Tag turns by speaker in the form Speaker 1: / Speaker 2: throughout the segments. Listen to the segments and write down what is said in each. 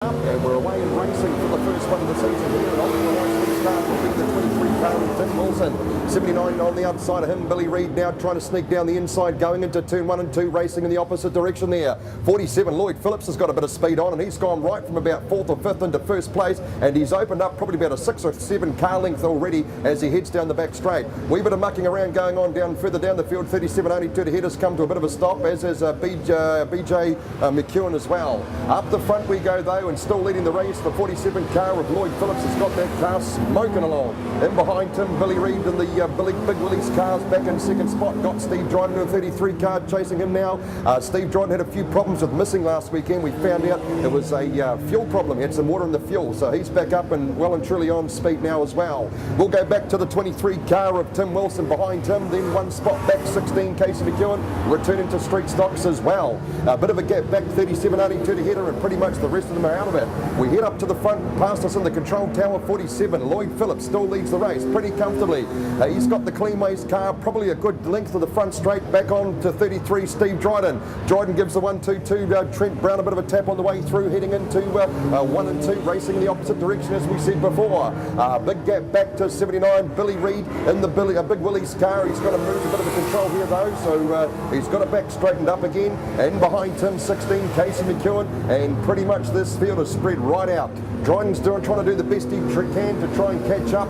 Speaker 1: And we're away and racing for the first one of the season here. And on the nicely start will be the 23 car of Tim Wilson. 79 on the outside of him. Billy Reid now trying to sneak down the inside, going into turn 1 and 2, racing in the opposite direction there. 47 Lloyd Phillips has got a bit of speed on, and he's gone right from about 4th or 5th into first place, and he's opened up probably about a 6 or 7 car length already as he heads down the back straight. Wee bit of mucking around going on down further down the field. 37 only 2 to head has come to a bit of a stop, as is BJ McEwen as well. Up the front we go though, and still leading the race. The 47 car of Lloyd Phillips has got that car smoking along. In behind him, Billy Reid and the Big Willie's cars back in second spot. Got Steve Dryden in a 33 car chasing him now. Steve Dryden had a few problems with missing last weekend. We found out it was a fuel problem. He had some water in the fuel, so he's back up and well and truly on speed now as well. We'll go back to the 23 car of Tim Wilson behind him. Then one spot back, 16 Casey McEwen returning to street stocks as well. A bit of a gap back, 37 only 2 to header, and pretty much the rest of them are out of it. We head up to the front, past us in the control tower. 47 Lloyd Phillips still leads the race pretty comfortably. He's got the Cleanways car, probably a good length of the front straight. Back on to 33 Steve Dryden. Dryden gives the 1-2-2. Trent Brown a bit of a tap on the way through, heading into 1 and 2, racing in the opposite direction as we said before. Big gap back to 79 Billy Reid in the Big Willie's car. He's got to move a bit of a control here though, so he's got it back straightened up again. And behind him 16 Casey McEwen, and pretty much this field is spread right out. Dryden's trying to do the best he can to try and catch up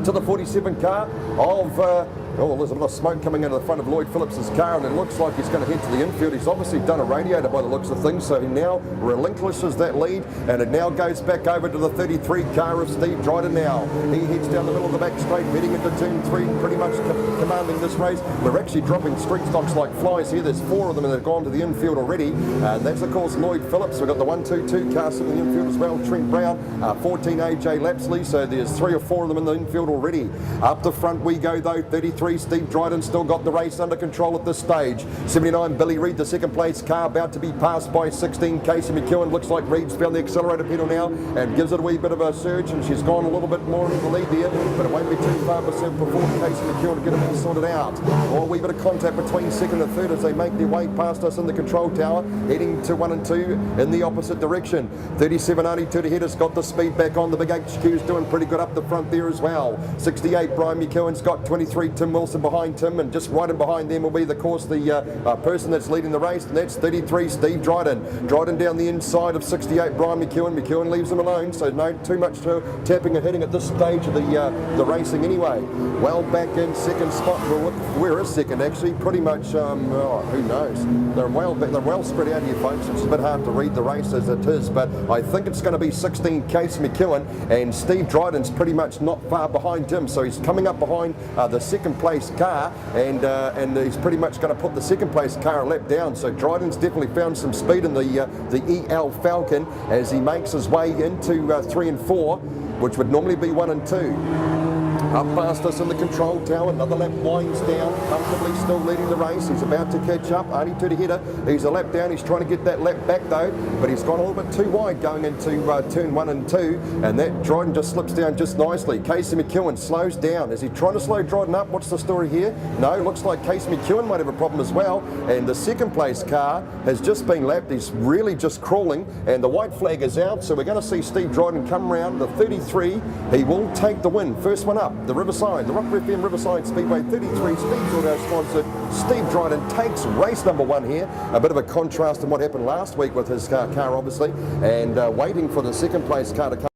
Speaker 1: to the 47 car of there's a lot of smoke coming out of the front of Lloyd Phillips's car, and it looks like he's going to head to the infield. He's obviously done a radiator by the looks of things, so he now relinquishes that lead, and it now goes back over to the 33 car of Steve Dryden now. He heads down the middle of the back straight, heading into turn 3, pretty much commanding this race. We're actually dropping street stocks like flies here. There's 4 of them that have gone to the infield already, and that's of course Lloyd Phillips. We've got the 1-2-2 car sitting in the infield as well. Trent Brown, 14 AJ Lapsley, so there's 3 or 4 of them in the infield already. Up the front we go though, 33 Steve Dryden still got the race under control at this stage. 79 Billy Reid, the second place car, about to be passed by 16 Casey McEwen. Looks like Reid's found the accelerator pedal now and gives it a wee bit of a surge, and she's gone a little bit more into the lead there, but it won't be too far before Casey McEwen to get it all sorted out. Or a wee bit of contact between second and third as they make their way past us in the control tower, heading to 1 and 2 in the opposite direction. 37 only 2 to head has got the speed back on. The big HQ's doing pretty good up the front there as well. 68 Brian McEwen's got 23 Tim Wilson behind him, and just right in behind them will be the person that's leading the race, and that's 33 Steve Dryden. Dryden down the inside of 68 Brian McEwen. McEwen leaves him alone, so no too much tapping and hitting at this stage of the racing anyway. Well back in second spot. Well, where is second actually? Pretty much who knows. They're well spread out here folks. It's a bit hard to read the race as it is, but I think it's going to be 16 Case McEwen, and Steve Dryden's pretty much not far behind him, so he's coming up behind the second place car, and he's pretty much going to put the second place car a lap down. So Dryden's definitely found some speed in the EL Falcon as he makes his way into 3 and 4, which would normally be 1 and 2. Up past us in the control tower, another lap winds down, comfortably still leading the race. He's about to catch up, only 2 to header. He's a lap down, he's trying to get that lap back though, but he's gone a little bit too wide going into turn 1 and 2, and that Dryden just slips down just nicely. Casey McEwen slows down. Is he trying to slow Dryden up? What's the story here? No, looks like Casey McEwen might have a problem as well, and the second place car has just been lapped. He's really just crawling, and the white flag is out, so we're going to see Steve Dryden come round the 33. He will take the win. First one up, the Riverside, the Rock FM Riverside Speedway 33 Speeds Auto sponsored. Steve Dryden takes race number 1 here. A bit of a contrast in what happened last week with his car obviously, and waiting for the second place car to come.